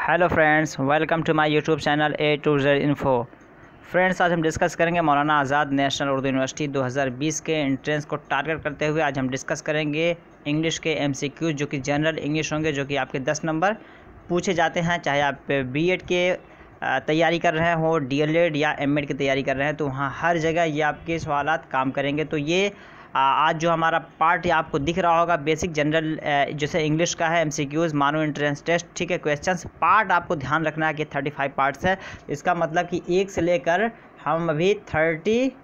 Hello friends, welcome to my YouTube channel A to Z info. Friends, आज हम discuss करेंगे मौलाना आज़ाद national Urdu university 2020 के entrance को target करते हुए आज हम डिस्कस करेंगे इंग्लिश के एमसीक्यू जो कि जनरल इंग्लिश होंगे, जो कि आपके 10 नंबर पूछे जाते हैं। चाहे आप बीएड के तैयारी कर रहे हो, डीएलएड या एमएड की तैयारी कर रहे हैं, तो वहाँ हर जगह ये आपके सवालात काम करेंगे। तो ये आज जो हमारा पार्ट आपको दिख रहा होगा बेसिक जनरल जैसे इंग्लिश का है, एमसीक्यूज़, मानो एंट्रेंस टेस्ट, ठीक है। क्वेश्चंस पार्ट आपको ध्यान रखना है कि 35 पार्ट्स है। इसका मतलब कि 1 से लेकर हम अभी 35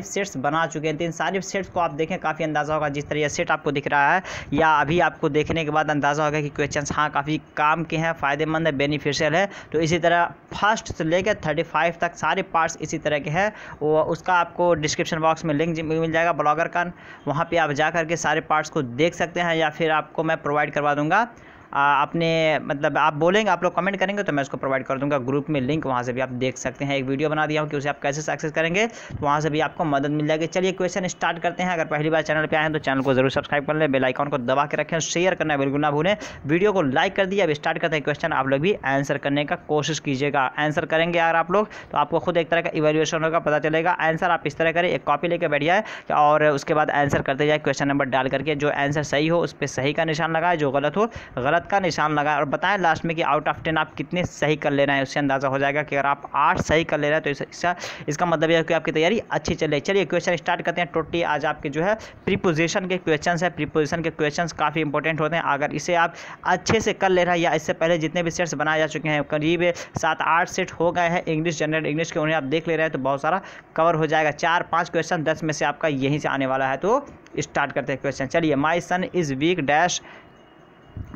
सेट्स बना चुके हैं। तो इन सारे सेट्स को आप देखें, काफ़ी अंदाज़ा होगा जिस तरह सेट आपको दिख रहा है, या अभी आपको देखने के बाद अंदाज़ा होगा कि क्वेश्चंस हाँ काफ़ी काम के हैं, फ़ायदेमंद है, बेनिफिशियल है। तो इसी तरह फर्स्ट से लेकर 35 तक सारे पार्ट्स इसी तरह के हैं। वो उसका आपको डिस्क्रिप्शन बॉक्स में लिंक मिल जाएगा ब्लॉगर का, वहाँ पर आप जा करके सारे पार्ट्स को देख सकते हैं, या फिर आपको मैं प्रोवाइड करवा दूँगा अपने मतलब आप बोलेंगे, आप लोग कमेंट करेंगे तो मैं उसको प्रोवाइड कर दूंगा ग्रुप में लिंक, वहाँ से भी आप देख सकते हैं। एक वीडियो बना दिया हूँ कि उसे आप कैसे एक्सेस करेंगे, तो वहाँ से भी आपको मदद मिल जाएगी। चलिए क्वेश्चन स्टार्ट करते हैं। अगर पहली बार चैनल पे आए हैं तो चैनल को जरूर सब्सक्राइब कर लें, बेल आइकॉन को दबा के रखें, शेयर करना बिल्कुल ना भूलें, वीडियो को लाइक कर दिए। अब स्टार्ट करते हैं क्वेश्चन। आप लोग भी आंसर करने का कोशिश कीजिएगा। आंसर करेंगे अगर आप लोग तो आपको खुद एक तरह का इवैल्यूएशन होगा, पता चलेगा। आंसर आप इस तरह करें, एक कॉपी लेकर बैठ जाए और उसके बाद आंसर करते जाए, क्वेश्चन नंबर डाल करके। जो आंसर सही हो उस पर सही का निशान लगाए, जो गलत हो गलत का निशान लगाए, और बताएं लास्ट में कि आउट ऑफ 10 आप कितने सही कर ले रहे हैं। उससे अंदाज़ा हो जाएगा कि अगर आप 8 सही कर ले रहे हैं तो इसका मतलब यह है कि आपकी तैयारी अच्छी चले। चलिए क्वेश्चन स्टार्ट करते हैं। टोटली आज आपके जो है प्रीपोजिशन के क्वेश्चंस है। प्रीपोजिशन के क्वेश्चंस काफ़ी इंपॉर्टेंट होते हैं। अगर इसे आप अच्छे से कर ले रहे हैं, या इससे पहले जितने भी सेट्स बनाए जा चुके हैं, करीब 7-8 सेट हो गए हैं इंग्लिश जनरल इंग्लिश के, उन्हें आप देख ले रहे हैं तो बहुत सारा कवर हो जाएगा। 4-5 क्वेश्चन 10 में से आपका यहीं से आने वाला है। तो स्टार्ट करते हैं क्वेश्चन। चलिए, my son is weak dash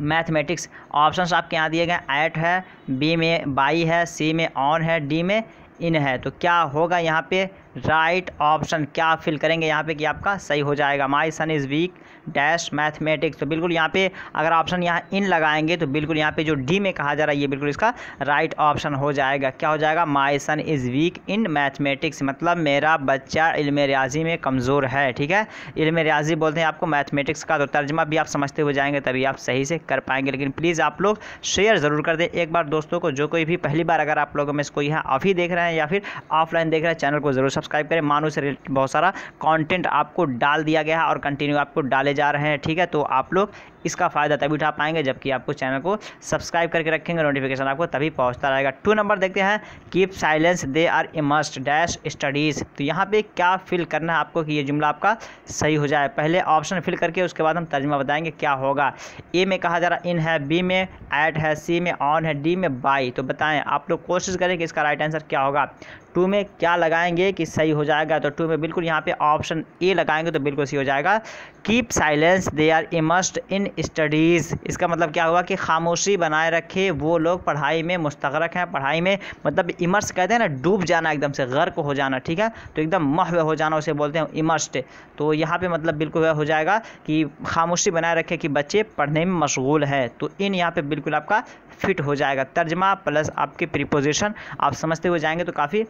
mathematics. Options आपके यहाँ दिए गए, ऐट है, बी में बाई है, सी में ऑन है, डी में इन है। तो क्या होगा यहाँ पे राइट ऑप्शन, क्या फिल करेंगे यहाँ पे कि आपका सही हो जाएगा। माई son is weak dash mathematics. तो बिल्कुल यहाँ पे अगर ऑप्शन यहाँ इन लगाएंगे तो बिल्कुल यहाँ पे जो डी में कहा जा रहा है ये बिल्कुल इसका राइट ऑप्शन हो जाएगा। क्या हो जाएगा? माई son is week in mathematics, मतलब मेरा बच्चा इल्म रियाजी में कमज़ोर है। ठीक है, इल्म रियाजी बोलते हैं आपको मैथमेटिक्स का। तो तर्जमा भी आप समझते हुए जाएंगे तभी आप सही से कर पाएंगे। लेकिन प्लीज़ आप लोग शेयर ज़रूर कर दें एक बार दोस्तों को। जो कोई भी पहली बार अगर आप लोगों में से कोई है अभी देख रहे हैं या फिर ऑफलाइन देख रहे हैं, चैनल को ज़रूर सब्सक्राइब करें। मानो से रिलेटेड बहुत सारा कंटेंट आपको डाल दिया गया है और कंटिन्यू आपको डाले जा रहे हैं। ठीक है, तो आप लोग इसका फ़ायदा तभी उठा पाएंगे जबकि आपको चैनल को सब्सक्राइब करके रखेंगे, नोटिफिकेशन आपको तभी पहुंचता रहेगा। 2 नंबर देखते हैं, keep silence they are immersed dash studies. तो यहाँ पे क्या फिल करना है आपको कि ये जुमला आपका सही हो जाए। पहले ऑप्शन फिल करके उसके बाद हम तर्जुमा बताएंगे क्या होगा। ए में कहा जा रहा इन है, बी में ऐट है, सी में ऑन है, डी में बाई। तो बताएं, आप लोग कोशिश करें कि इसका राइट आंसर क्या होगा। 2 में क्या लगाएंगे कि सही हो जाएगा। तो 2 में बिल्कुल यहाँ पे ऑप्शन ए लगाएंगे तो बिल्कुल सही हो जाएगा। Keep silence they are immersed in studies. इसका मतलब क्या हुआ कि खामोशी बनाए रखे वो लोग पढ़ाई में मुस्तगरक हैं। पढ़ाई में मतलब इमर्स कहते हैं ना, डूब जाना, एकदम से गर्क हो जाना। ठीक है, तो एकदम महव हो जाना उसे बोलते हैं इमर्स्ड। तो यहाँ पे मतलब बिल्कुल हो जाएगा कि खामोशी बनाए रखे कि बच्चे पढ़ने में मशगूल है। तो इन यहाँ पे बिल्कुल आपका फिट हो जाएगा। तर्जमा प्लस आपके प्रीपोजिशन आप समझते हुए जाएंगे तो काफ़ी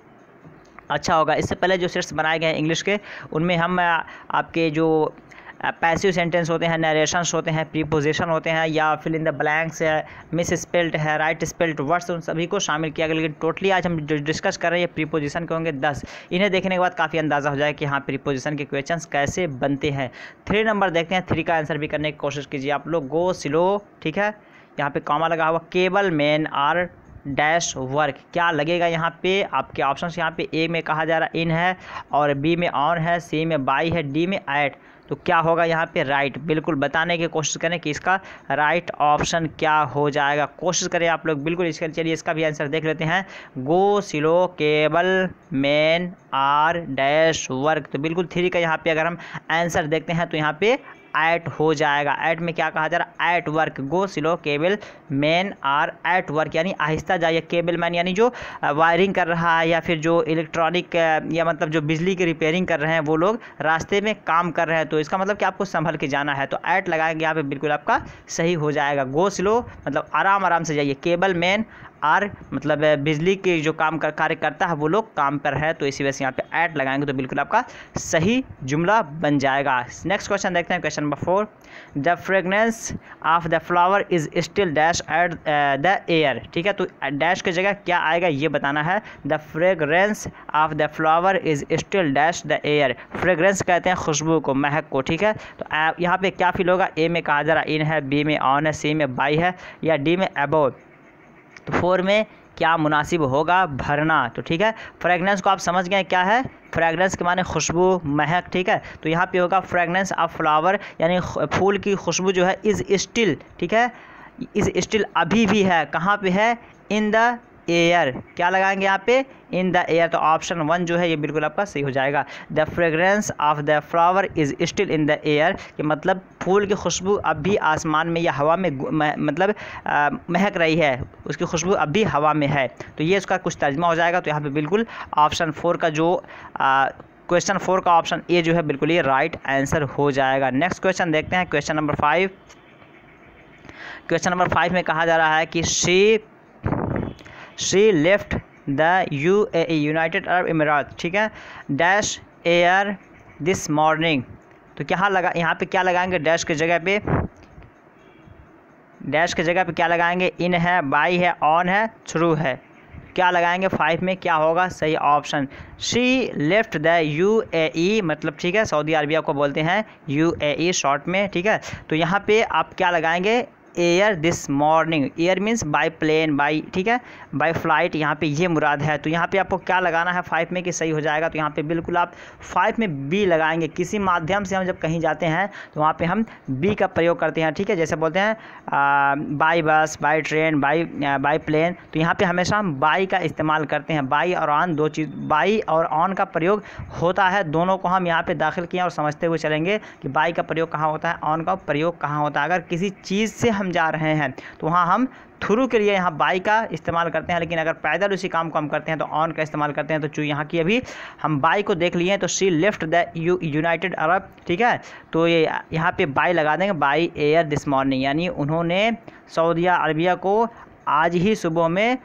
अच्छा होगा। इससे पहले जो सेट्स बनाए गए हैं इंग्लिश के, उनमें हम आपके जो पैसिव सेंटेंस होते हैं, नरेशंस होते हैं, प्रीपोजिशन होते हैं, या फिल इन द ब्लैंक्स है, मिस स्पेल्ट है, राइट स्पेल्ट वर्ड्स, उन सभी को शामिल किया गया। लेकिन टोटली आज हम जो डिस्कस कर रहे हैं प्रीपोजिशन के होंगे 10। इन्हें देखने के बाद काफ़ी अंदाज़ा हो जाए कि हाँ प्रीपोजिशन के क्वेश्चंस कैसे बनते हैं। 3 नंबर देखते हैं। 3 का आंसर भी करने की कोशिश कीजिए आप लोग। गो स्लो, ठीक है, यहाँ पे कॉमा लगा हुआ, cable man are dash work. क्या लगेगा यहाँ पे आपके ऑप्शंस। यहाँ पे ए में कहा जा रहा इन है, और बी में ऑन है, सी में बाई है, डी में ऐट। तो क्या होगा यहाँ पे राइट। बिल्कुल बताने की कोशिश करें कि इसका राइट ऑप्शन क्या हो जाएगा। कोशिश करें आप लोग बिल्कुल इसका। चलिए इसका भी आंसर देख लेते हैं। Go slow cable man are dash work. तो बिल्कुल 3 का यहाँ पे अगर हम आंसर देखते हैं तो यहाँ पे ऐट हो जाएगा। ऐट में क्या कहा जा रहा है, at work. Go slow cable man are at work, यानी आहिस्ता जाइए। केबल मैन यानी जो वायरिंग कर रहा है या फिर जो इलेक्ट्रॉनिक या मतलब जो बिजली की रिपेयरिंग कर रहे हैं वो लोग रास्ते में काम कर रहे हैं। तो इसका मतलब कि आपको संभल के जाना है। तो ऐट लगाएंगे यहाँ पे बिल्कुल आपका सही हो जाएगा। गो स्लो मतलब आराम आराम से जाइए। केबल मैन आर मतलब बिजली के जो कार्य करता है वो लोग काम पर है, तो इसी वजह से यहाँ पे एट लगाएंगे तो बिल्कुल आपका सही जुमला बन जाएगा। नेक्स्ट क्वेश्चन देखते हैं, question number 4। The fragrance of the flower is still dash at the air. ठीक है, तो डैश की जगह क्या आएगा ये बताना है। The fragrance of the flower is still dash the air. Fragrance कहते हैं खुशबू को, महक को। ठीक है, तो यहाँ पे क्या फील होगा, ए में कहा जा रहा इन है, बी में ऑन है, सी में बाई है, या डी में अबोव। तो 4 में क्या मुनासिब होगा, भरना। तो ठीक है, फ्रेगनेंस को आप समझ गए क्या है, फ्रेगनेंस के माने खुशबू, महक। ठीक है, तो यहाँ पे होगा फ्रेगनेंस ऑफ फ्लावर यानी फूल की खुशबू जो है इज़ स्टिल। ठीक है, इज़ स्टिल अभी भी है, कहाँ पे है, इन द एयर। क्या लगाएंगे यहाँ पे, इन द एयर। तो ऑप्शन 1 जो है ये बिल्कुल आपका सही हो जाएगा। The fragrance of the flower is still in the air, कि मतलब फूल की खुशबू अब भी आसमान में या हवा में मतलब महक रही है, उसकी खुशबू अब भी हवा में है। तो ये उसका कुछ तर्जमा हो जाएगा। तो यहाँ पे बिल्कुल ऑप्शन 4 का जो क्वेश्चन 4 का ऑप्शन ए जो है बिल्कुल ये राइट आंसर हो जाएगा। नेक्स्ट क्वेश्चन देखते हैं, क्वेश्चन नंबर 5। क्वेश्चन नंबर 5 में कहा जा रहा है कि she left the UAE United Arab Emirates. ठीक है, डैश एयर दिस मॉर्निंग। तो क्या लगा, यहाँ पे क्या लगाएंगे, डैश की जगह पे, डैश की जगह पे क्या लगाएंगे, इन है, बाई है, ऑन है, थ्रू है। क्या लगाएंगे 5 में, क्या होगा सही option, she left the UAE, मतलब ठीक है सऊदी अरबिया को बोलते हैं UAE शॉर्ट में। ठीक है, तो यहाँ पे आप क्या लगाएंगे, air this morning. Air means by plane, by, ठीक है, बाय फ्लाइट, यहाँ पे ये मुराद है। तो यहाँ पे आपको क्या लगाना है 5 में कि सही हो जाएगा। तो यहाँ पे बिल्कुल आप 5 में बी लगाएंगे। किसी माध्यम से हम जब कहीं जाते हैं तो वहाँ पे हम बी का प्रयोग करते हैं। ठीक है, जैसे बोलते हैं बाय बस, बाय ट्रेन, बाय प्लेन, तो यहाँ पे हमेशा हम बाई का इस्तेमाल करते हैं। बाई और ऑन दो चीज़, बाई और ऑन का प्रयोग होता है, दोनों को हम यहाँ पे दाखिल किए और समझते हुए चलेंगे कि बाई का प्रयोग कहाँ होता है, ऑन का प्रयोग कहाँ होता है। अगर किसी चीज़ से हम जा रहे हैं तो वहाँ हम थ्रू के लिए यहाँ बाई का इस्तेमाल करते हैं, लेकिन अगर पैदल उसी काम को हम करते हैं तो ऑन का इस्तेमाल करते हैं। तो जो यहाँ की अभी हम बाई को देख लिए हैं, तो she left the United Arab. ठीक है, तो ये यहाँ पे बाई लगा देंगे, बाई एयर दिस मॉर्निंग, यानी उन्होंने सऊदी अरबिया को आज ही सुबह में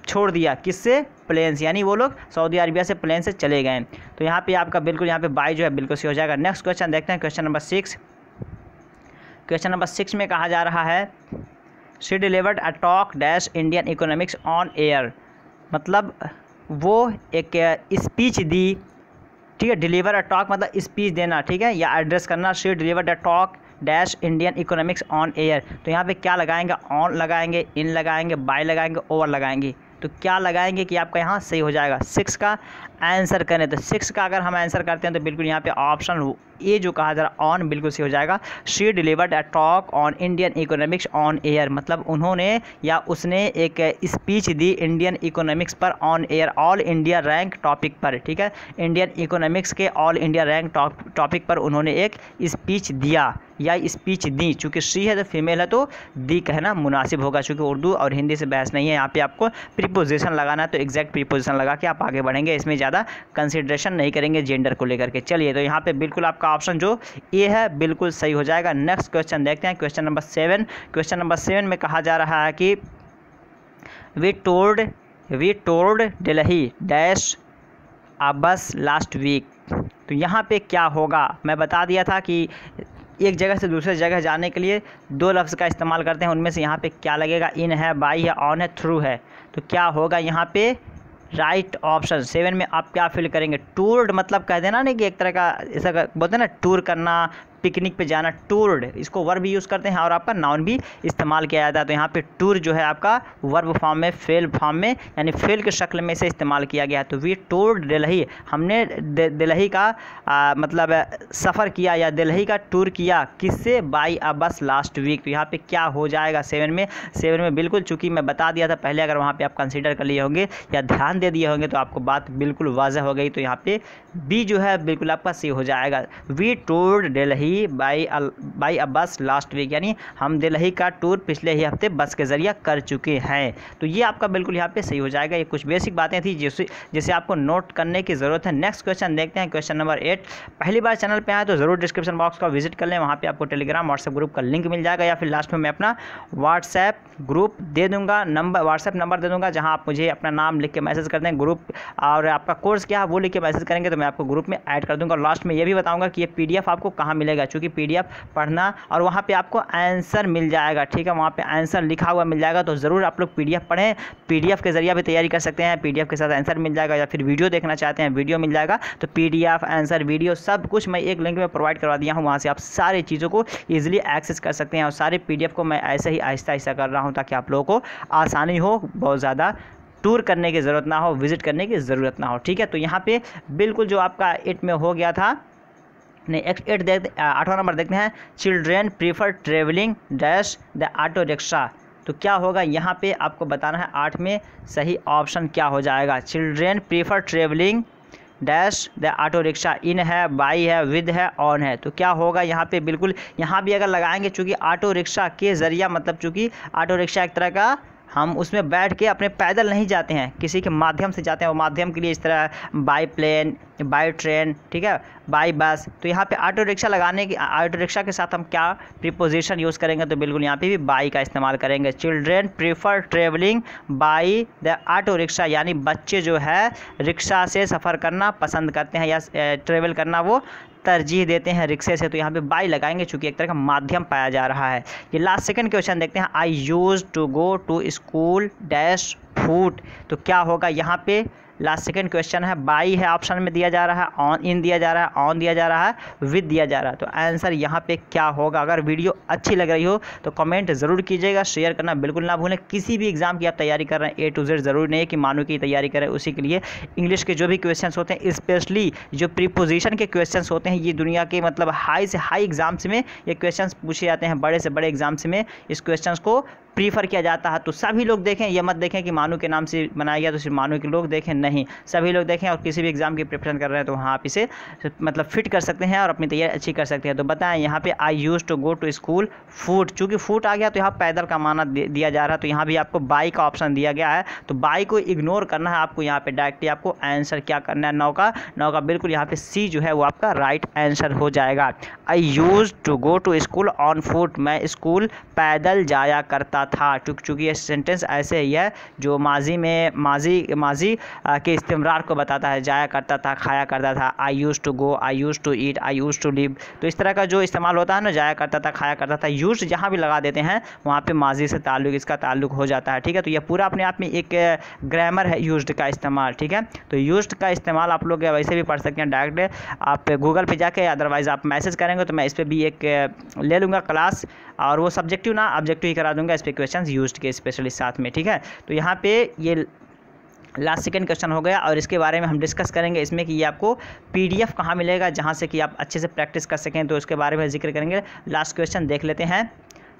छोड़ दिया। किससे, प्लेन से, यानी वो लोग सऊदी अरबिया से प्लेन से चले गए। तो यहाँ पे आपका बिल्कुल यहाँ पे बाई जो है बिल्कुल सही हो जाएगा। नेक्स्ट क्वेश्चन देखते हैं, क्वेश्चन नंबर 6। क्वेश्चन नंबर 6 में कहा जा रहा है she delivered a talk dash Indian economics on air, मतलब वो एक स्पीच दी। ठीक है, डिलीवर अ टॉक मतलब स्पीच देना, ठीक है, या एड्रेस करना। She delivered a talk dash Indian economics on air. तो यहाँ पे क्या लगाएंगे, ऑन लगाएंगे, इन लगाएंगे, बाय लगाएंगे, ओवर लगाएंगे। तो क्या लगाएंगे कि आपका यहाँ सही हो जाएगा। 6 का आंसर करें तो 6 का अगर हम आंसर करते हैं तो बिल्कुल यहाँ पे ऑप्शन ए जो कहा जा रहा ऑन बिल्कुल सही हो जाएगा। She delivered a talk on Indian economics on air, मतलब उन्होंने या उसने एक स्पीच दी इंडियन इकोनॉमिक्स पर on air, all India rank topic पर। ठीक है, इंडियन इकोनॉमिक्स के ऑल इंडिया रैंक टॉपिक पर उन्होंने एक स्पीच दिया या स्पीच दी। चूँकि शी है तो फीमेल है तो दी कहना मुनासिब होगा, चूँकि उर्दू और हिंदी से बहस नहीं है। यहाँ पे आपको प्रीपोजिशन लगाना है तो एग्जैक्ट प्रीपोजिशन लगा के आप आगे बढ़ेंगे, इसमें ज़्यादा कंसिडरेशन नहीं करेंगे जेंडर को लेकर के। चलिए, तो यहाँ पे बिल्कुल आपका ऑप्शन जो ए है बिल्कुल सही हो जाएगा। नेक्स्ट क्वेश्चन देखते हैं, क्वेश्चन नंबर 7। क्वेश्चन नंबर 7 में कहा जा रहा है कि वी टूर्ड दिल्ली डैश अ बस लास्ट वीक। तो यहाँ पे क्या होगा, मैं बता दिया था कि एक जगह से दूसरे जगह जाने के लिए 2 लफ्ज़ का इस्तेमाल करते हैं। उनमें से यहाँ पे क्या लगेगा, इन है, बाई है, ऑन है, थ्रू है। तो क्या होगा यहाँ पे राइट ऑप्शन 7 में आप क्या फिल करेंगे, टूर्ड, मतलब कह देना नहीं कि एक तरह का ऐसा बोलते हैं ना टूर करना, पिकनिक पे जाना, टूर्ड, इसको वर्ब भी यूज़ करते हैं और आपका नाउन भी इस्तेमाल किया जाता है। तो यहाँ पे टूर जो है आपका वर्ब फॉर्म में, फेल फॉर्म में, यानी फेल के शक्ल में से इस्तेमाल किया गया। तो वी टूर्ड दिल्ली, हमने दिल्ली का मतलब सफ़र किया या दिल्ली का टूर किया, किससे, बाई अ बस लास्ट वीक। तो यहाँ पे क्या हो जाएगा 7 में बिल्कुल, चूँकि मैं बता दिया था पहले, अगर वहाँ पर आप कंसिडर कर लिए होंगे या ध्यान दे दिए होंगे तो आपको बात बिल्कुल वाज़ह हो गई। तो यहाँ पे बी जो है बिल्कुल आपका सी हो जाएगा। वी टूर्ड दिल्ली दिल्ली बाई अ बस लास्ट वीक, यानी हम दिल्ली का टूर पिछले ही हफ्ते बस के ज़रिए कर चुके हैं। तो ये आपका बिल्कुल यहाँ पे सही हो जाएगा। ये कुछ बेसिक बातें थी जिसे आपको नोट करने की ज़रूरत है। नेक्स्ट क्वेश्चन देखते हैं, क्वेश्चन नंबर 8। पहली बार चैनल पे आए तो ज़रूर डिस्क्रिप्शन बॉक्स का विजिट कर लें, वहाँ पे आपको टेलीग्राम व्हाट्सएप ग्रुप का लिंक मिल जाएगा, या फिर लास्ट में मैं अपना व्हाट्सएप ग्रुप दे दूँगा, व्हाट्सएप नंबर दे दूँगा, जहाँ आप मुझे अपना नाम लिख के मैसेज कर दें ग्रुप और आपका कोर्स क्या है वो लिख के मैसेज करेंगे तो मैं आपको ग्रुप में ऐड कर दूँगा। लास्ट में ये भी बताऊँगा कि ये PDF आपको कहाँ मिलेगा, चूँकि PDF पढ़ना और वहाँ पे आपको आंसर मिल जाएगा, ठीक है, वहाँ पे आंसर लिखा हुआ मिल जाएगा। तो ज़रूर आप लोग PDF पढ़ें, PDF के ज़रिए भी तैयारी कर सकते हैं, PDF के साथ आंसर मिल जाएगा, या फिर वीडियो देखना चाहते हैं वीडियो मिल जाएगा। तो PDF आंसर वीडियो सब कुछ मैं एक लिंक में प्रोवाइड करवा दिया हूँ, वहाँ से आप सारी चीज़ों को ईजिली एक्सेस कर सकते हैं। और सारे PDF को मैं ऐसे ही आहिस्ता आहिस्ता कर रहा हूँ ताकि आप लोगों को आसानी हो, बहुत ज़्यादा टूर करने की ज़रूरत ना हो, विजिट करने की ज़रूरत ना हो, ठीक है। तो यहाँ पे बिल्कुल जो आपका 8 में हो गया था, नहीं 8वां नंबर देखते हैं। Children prefer travelling dash the auto rickshaw. तो क्या होगा यहाँ पे आपको बताना है 8 में सही ऑप्शन क्या हो जाएगा। Children prefer travelling dash the auto rickshaw, in है, बाई है, विद है, ऑन है। तो क्या होगा यहाँ पे, बिल्कुल यहाँ भी अगर लगाएंगे, चूँकि ऑटो रिक्शा के ज़रिया मतलब चूँकि ऑटो रिक्शा एक तरह का हम उसमें बैठ के अपने पैदल नहीं जाते हैं, किसी के माध्यम से जाते हैं। वो माध्यम के लिए इस तरह बाई प्लेन, बाई ट्रेन, ठीक है, बाई बस। तो यहाँ पे ऑटो रिक्शा लगाने की, ऑटो रिक्शा के साथ हम क्या प्रीपोजिशन यूज़ करेंगे, तो बिल्कुल यहाँ पे भी बाई का इस्तेमाल करेंगे। Children prefer travelling by the auto rickshaw, यानी बच्चे जो है रिक्शा से सफ़र करना पसंद करते हैं या ट्रेवल करना वो तरजीह देते हैं रिक्शे से। तो यहाँ पे बाई लगाएंगे चूँकि एक तरह का माध्यम पाया जा रहा है। ये लास्ट सेकंड क्वेश्चन देखते हैं। I use to go to school dash foot. तो क्या होगा यहाँ पे, लास्ट सेकंड क्वेश्चन है, बाई है ऑप्शन में दिया जा रहा है, ऑन इन दिया जा रहा है, ऑन दिया जा रहा है, विद दिया जा रहा है। तो आंसर यहाँ पे क्या होगा। अगर वीडियो अच्छी लग रही हो तो कमेंट ज़रूर कीजिएगा, शेयर करना बिल्कुल ना भूलें। किसी भी एग्जाम की आप तैयारी कर रहे हैं A to Z, ज़रूरी नहीं है कि मानो की तैयारी करें, उसी के लिए इंग्लिश के जो भी क्वेश्चन होते हैं, स्पेशली जो प्रीपोजिशन के क्वेश्चन होते हैं, ये दुनिया के मतलब हाई से हाई एग्जाम्स में ये क्वेश्चन पूछे जाते हैं, बड़े से बड़े एग्जाम्स में इस क्वेश्चन को प्रीफर किया जाता है। तो सभी लोग देखें, ये मत देखें कि मानू के नाम से बनाया गया तो सिर्फ मानू के लोग देखें, नहीं, सभी लोग देखें। और किसी भी एग्जाम की प्रिपरेशन कर रहे हैं तो वहाँ आप इसे मतलब फिट कर सकते हैं और अपनी तैयारी अच्छी कर सकते हैं। तो बताएं यहाँ पे I use to go to school foot, चूँकि फूट आ गया तो यहाँ पैदल का माना दिया जा रहा है, तो यहाँ भी आपको बाई का ऑप्शन दिया गया है। तो बाई को इग्नोर करना है आपको, यहाँ पे डायरेक्टली आपको आंसर क्या करना है, 9 का बिल्कुल यहाँ पे C जो है वो आपका राइट आंसर हो जाएगा। I use to go to school on foot, मैं स्कूल पैदल जाया करता था। चूँकि ये सेंटेंस ऐसे ही है जो माजी के इस्तेमरार को बताता है, जाया करता था, खाया करता था। I use to go, I use to eat, I use to live. तो इस तरह का जो इस्तेमाल होता है ना, जाया करता था, खाया करता था, यूज जहाँ भी लगा देते हैं वहाँ पे माजी से ताल्लुक इसका ताल्लुक हो जाता है, ठीक है। तो ये पूरा अपने आप में एक ग्रामर है यूज्ड का इस्तेमाल, ठीक है। तो यूज्ड का इस्तेमाल आप लोग वैसे भी पढ़ सकते हैं, डायरेक्ट आप गूगल पे जाके, अदरवाइज़ आप मैसेज करेंगे तो मैं इस पर भी एक ले लूँगा क्लास, और वो सब्जेक्टिव ना ऑब्जेक्टिव ही करा दूँगा, इस पर क्वेश्चन यूज्ड के स्पेशली साथ में, ठीक है। तो यहाँ पे ये लास्ट सेकंड क्वेश्चन हो गया और इसके बारे में हम डिस्कस करेंगे इसमें कि ये आपको PDF कहाँ मिलेगा जहाँ से कि आप अच्छे से प्रैक्टिस कर सकें, तो उसके बारे में जिक्र करेंगे। लास्ट क्वेश्चन देख लेते हैं।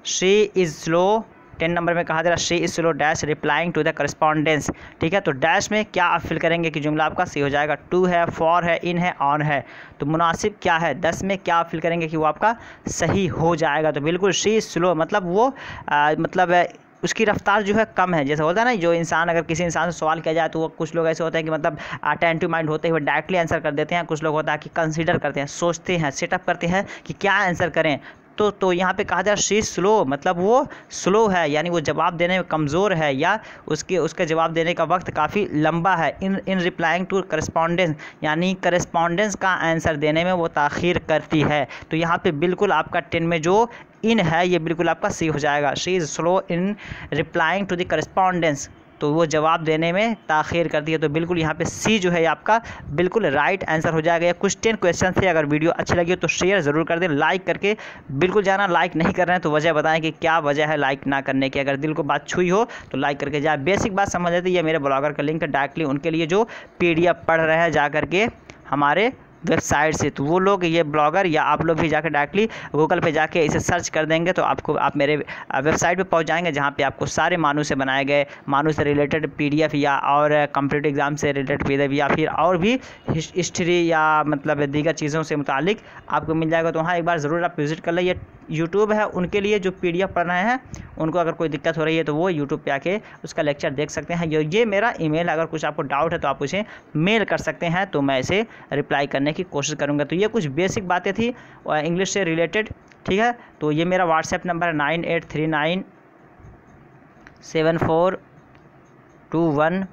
शी इज़ स्लो, 10 नंबर में कहा जा रहा है she is slow dash replying to the correspondence, ठीक है। तो डैश में क्या आप फिल करेंगे कि जुमला आपका सही हो जाएगा। टू है, फॉर है, इन है, ऑन है। तो मुनासिब क्या है, 10 में क्या आप फिल करेंगे कि वो आपका सही हो जाएगा। तो बिल्कुल शी इज स्लो मतलब वो मतलब उसकी रफ्तार जो है कम है। जैसे होता है ना, जो इंसान अगर किसी इंसान से सवाल किया जाए तो वो कुछ लोग ऐसे होते हैं कि मतलब अटेंटिव माइंड होते हुए डायरेक्टली आंसर कर देते हैं, कुछ लोग होता है कि कंसीडर करते हैं, सोचते हैं, सेटअप करते हैं कि क्या आंसर करें। तो यहाँ पे कहा जाए शी स्लो मतलब वो स्लो है, यानी वो जवाब देने में कमज़ोर है, या उसके जवाब देने का वक्त काफ़ी लंबा है। इन रिप्लाइंग टू करस्पॉन्डेंस यानी करस्पॉन्डेंस का आंसर देने में वो ताख़ीर करती है। तो यहाँ पे बिल्कुल आपका 10 में जो इन है ये बिल्कुल आपका सी हो जाएगा। She is slow in replying to the correspondence, तो वो जवाब देने में ताख़ीर करती है। तो बिल्कुल यहाँ पे सी जो है आपका बिल्कुल राइट आंसर हो जाएगा। कुछ 10 क्वेश्चन थे, अगर वीडियो अच्छी लगी हो तो शेयर ज़रूर कर दें, लाइक करके बिल्कुल जाना। लाइक नहीं कर रहे हैं तो वजह बताएं कि क्या वजह है लाइक ना करने की। अगर दिल को बात छुई हो तो लाइक करके जाए। बेसिक बात समझ लेते, ये मेरे ब्लॉगर का लिंक है, डायरेक्टली उनके लिए जो PDF पढ़ रहे हैं जा करके हमारे वेबसाइट से। तो वो लोग, ये ब्लॉगर या आप लोग भी जाकर डायरेक्टली गूगल पे जाके इसे सर्च कर देंगे तो आप मेरे वेबसाइट पे पहुंच जाएंगे, जहां पे आपको सारे मानू से बनाए गए, मानू से रिलेटेड पीडीएफ या और कॉम्पिटिटिव एग्जाम से रिलेटेड पीडीएफ या फिर और भी हिस्ट्री या मतलब दीगर चीज़ों से मुतालिक आपको मिल जाएगा। तो वहाँ एक बार ज़रूर आप विज़िट कर लें। यूट्यूब है उनके लिए जो पीडीएफ पढ़ रहे हैं, उनको अगर कोई दिक्कत हो रही है तो वो यूट्यूब पे आके उसका लेक्चर देख सकते हैं। ये मेरा ईमेल, अगर कुछ आपको डाउट है तो आप उसे मेल कर सकते हैं, तो मैं इसे रिप्लाई करने की कोशिश करूँगा। तो ये कुछ बेसिक बातें थी इंग्लिश से रिलेटेड, ठीक है। तो ये मेरा व्हाट्सएप नंबर है 9839742161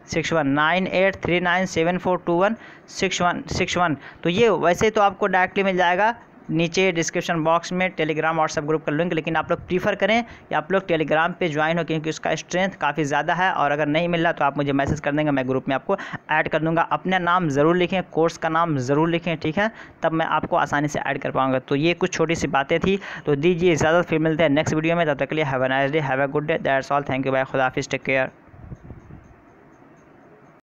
9839742161। तो ये वैसे तो आपको डायरेक्टली मिल जाएगा नीचे डिस्क्रिप्शन बॉक्स में टेलीग्राम व्हाट्सएप ग्रुप का लिंक, लेकिन आप लोग प्रीफर करें या आप लोग टेलीग्राम पे ज्वाइन हो, क्योंकि उसका स्ट्रेंथ काफ़ी ज़्यादा है। और अगर नहीं मिल रहा तो आप मुझे मैसेज कर देंगे, मैं ग्रुप में आपको ऐड कर दूंगा। अपना नाम ज़रूर लिखें, कोर्स का नाम ज़रूर लिखें, ठीक है, तब मैं आपको आसानी से ऐड कर पाऊँगा। तो ये कुछ छोटी सी बातें थी, तो दीजिए इजाज़त, फिर मिलते हैं नेक्स्ट वीडियो में। तब तक के लिए have a nice day, have a good day, that's all, thank you, bye, खुदा हाफिज़, टेक केयर।